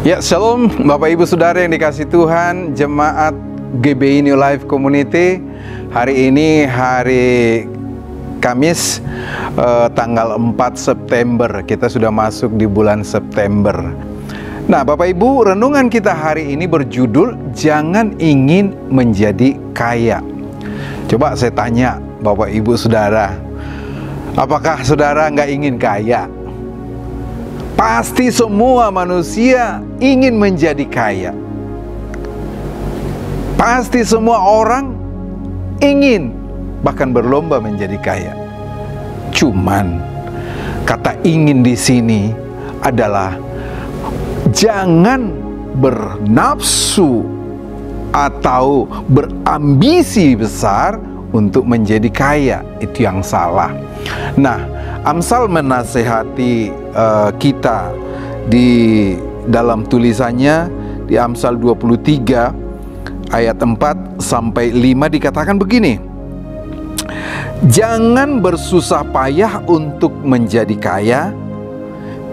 Ya, shalom Bapak Ibu Saudara yang dikasih Tuhan, jemaat GBI New Life Community. Hari ini hari Kamis, tanggal 4 September. Kita sudah masuk di bulan September. Nah, Bapak Ibu, renungan kita hari ini berjudul Jangan Ingin Menjadi Kaya. Coba saya tanya Bapak Ibu Saudara, apakah saudara nggak ingin kaya? Pasti semua manusia ingin menjadi kaya. Pasti semua orang ingin, bahkan berlomba menjadi kaya. Cuman kata ingin di sini adalah jangan bernafsu atau berambisi besar untuk menjadi kaya. Itu yang salah. Nah, Amsal menasehati kita di dalam tulisannya di Amsal 23 ayat 4 sampai 5 dikatakan begini. Jangan bersusah payah untuk menjadi kaya,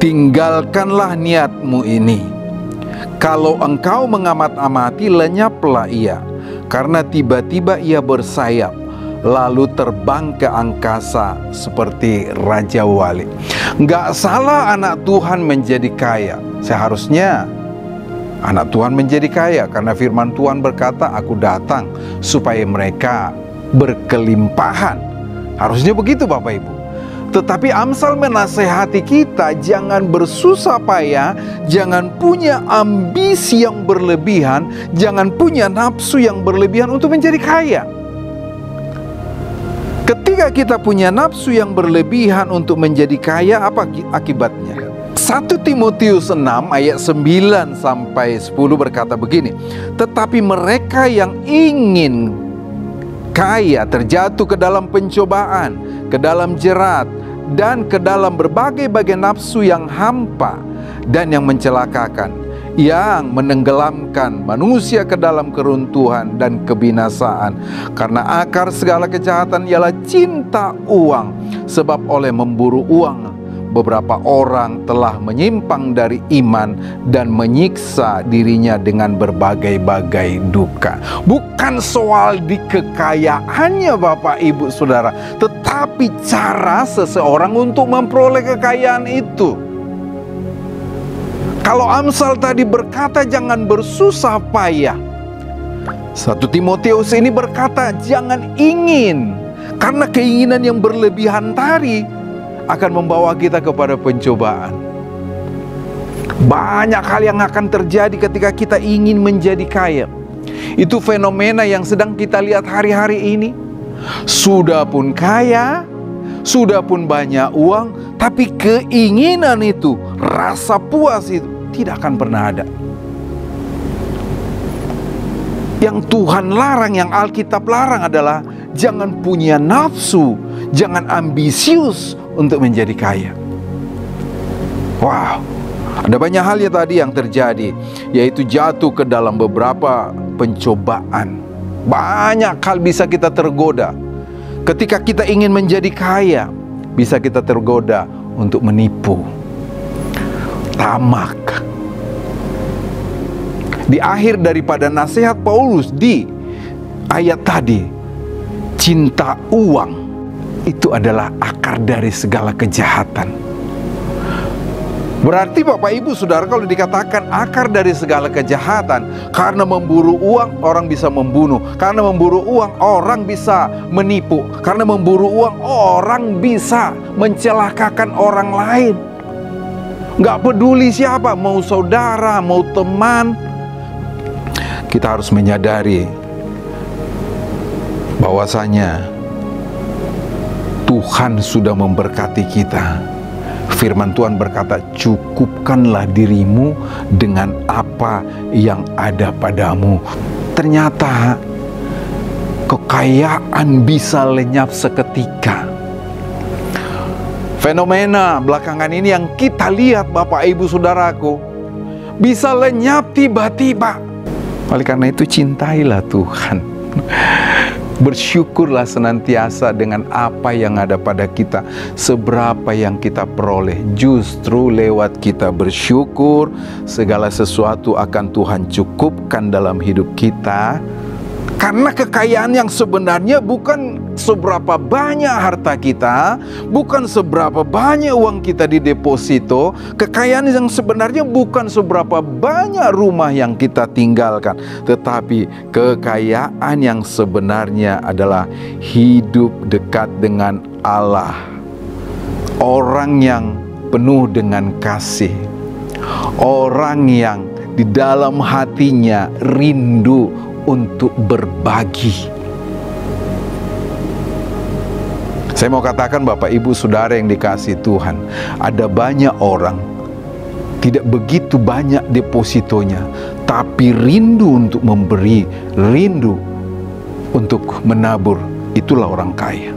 tinggalkanlah niatmu ini. Kalau engkau mengamat-amati, lenyaplah ia, karena tiba-tiba ia bersayap, lalu terbang ke angkasa seperti Raja Wali. Nggak salah anak Tuhan menjadi kaya. Seharusnya anak Tuhan menjadi kaya, karena firman Tuhan berkata, aku datang supaya mereka berkelimpahan. Harusnya begitu Bapak Ibu. Tetapi Amsal menasehati kita, jangan bersusah payah, jangan punya ambisi yang berlebihan, jangan punya nafsu yang berlebihan untuk menjadi kaya. Ketika kita punya nafsu yang berlebihan untuk menjadi kaya, apa akibatnya? 1 Timotius 6 ayat 9 sampai 10 berkata begini. Tetapi mereka yang ingin kaya terjatuh ke dalam pencobaan, ke dalam jerat, dan ke dalam berbagai-bagai nafsu yang hampa dan yang mencelakakan, yang menenggelamkan manusia ke dalam keruntuhan dan kebinasaan. Karena akar segala kejahatan ialah cinta uang. Sebab oleh memburu uang, beberapa orang telah menyimpang dari iman dan menyiksa dirinya dengan berbagai-bagai duka. Bukan soal di kekayaannya Bapak Ibu Saudara, tetapi cara seseorang untuk memperoleh kekayaan itu. Kalau Amsal tadi berkata jangan bersusah payah, 1 Timotius ini berkata jangan ingin. Karena keinginan yang berlebihan tadi akan membawa kita kepada pencobaan. Banyak hal yang akan terjadi ketika kita ingin menjadi kaya. Itu fenomena yang sedang kita lihat hari-hari ini. Sudah pun kaya, sudah pun banyak uang, tapi keinginan itu, rasa puas itu tidak akan pernah ada. Yang Tuhan larang, yang Alkitab larang adalah jangan punya nafsu, jangan ambisius untuk menjadi kaya. Wow, ada banyak hal ya tadi yang terjadi, yaitu jatuh ke dalam beberapa pencobaan. Banyak hal bisa kita tergoda. Ketika kita ingin menjadi kaya, bisa kita tergoda untuk menipu, tamak. Di akhir daripada nasihat Paulus di ayat tadi, cinta uang itu adalah akar dari segala kejahatan. Berarti Bapak Ibu Saudara, kalau dikatakan akar dari segala kejahatan, karena memburu uang orang bisa membunuh, karena memburu uang orang bisa menipu, karena memburu uang orang bisa mencelakakan orang lain. Nggak peduli siapa, mau saudara, mau teman. Kita harus menyadari bahwasanya Tuhan sudah memberkati kita. Firman Tuhan berkata, cukupkanlah dirimu dengan apa yang ada padamu. Ternyata kekayaan bisa lenyap seketika. Fenomena belakangan ini yang kita lihat Bapak Ibu Saudaraku, bisa lenyap tiba-tiba. Oleh karena itu cintailah Tuhan. Bersyukurlah senantiasa dengan apa yang ada pada kita. Seberapa yang kita peroleh, justru lewat kita bersyukur, segala sesuatu akan Tuhan cukupkan dalam hidup kita. Karena kekayaan yang sebenarnya bukan seberapa banyak harta kita, bukan seberapa banyak uang kita di deposito. Kekayaan yang sebenarnya bukan seberapa banyak rumah yang kita tinggalkan, tetapi kekayaan yang sebenarnya adalah hidup dekat dengan Allah. Orang yang penuh dengan kasih, orang yang di dalam hatinya rindu untuk berbagi. Saya mau katakan Bapak Ibu Saudara yang dikasihi Tuhan, ada banyak orang tidak begitu banyak depositonya, tapi rindu untuk memberi, rindu untuk menabur. Itulah orang kaya.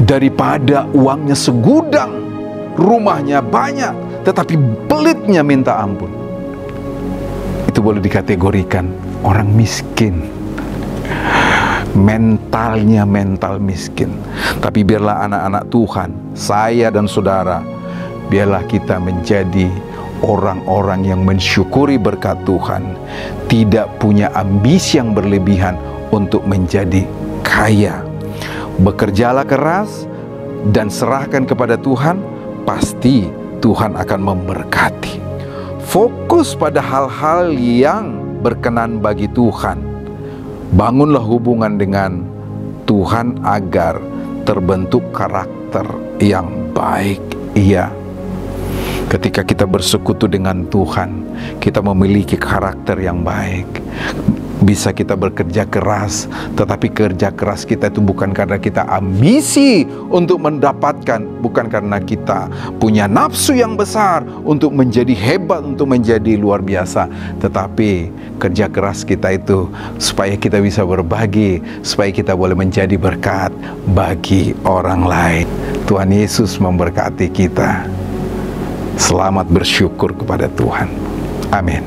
Daripada uangnya segudang, rumahnya banyak, tetapi pelitnya minta ampun, itu boleh dikategorikan orang miskin. Mentalnya mental miskin. Tapi biarlah anak-anak Tuhan, saya dan saudara, biarlah kita menjadi orang-orang yang mensyukuri berkat Tuhan, tidak punya ambisi yang berlebihan untuk menjadi kaya. Bekerjalah keras dan serahkan kepada Tuhan, pasti Tuhan akan memberkati. Fokus pada hal-hal yang berkenan bagi Tuhan. Bangunlah hubungan dengan Tuhan agar terbentuk karakter yang baik. Iya, ketika kita bersekutu dengan Tuhan, kita memiliki karakter yang baik. Bisa kita bekerja keras, tetapi kerja keras kita itu bukan karena kita ambisi untuk mendapatkan, bukan karena kita punya nafsu yang besar untuk menjadi hebat, untuk menjadi luar biasa, tetapi kerja keras kita itu supaya kita bisa berbagi, supaya kita boleh menjadi berkat bagi orang lain. Tuhan Yesus memberkati kita. Selamat bersyukur kepada Tuhan. Amin.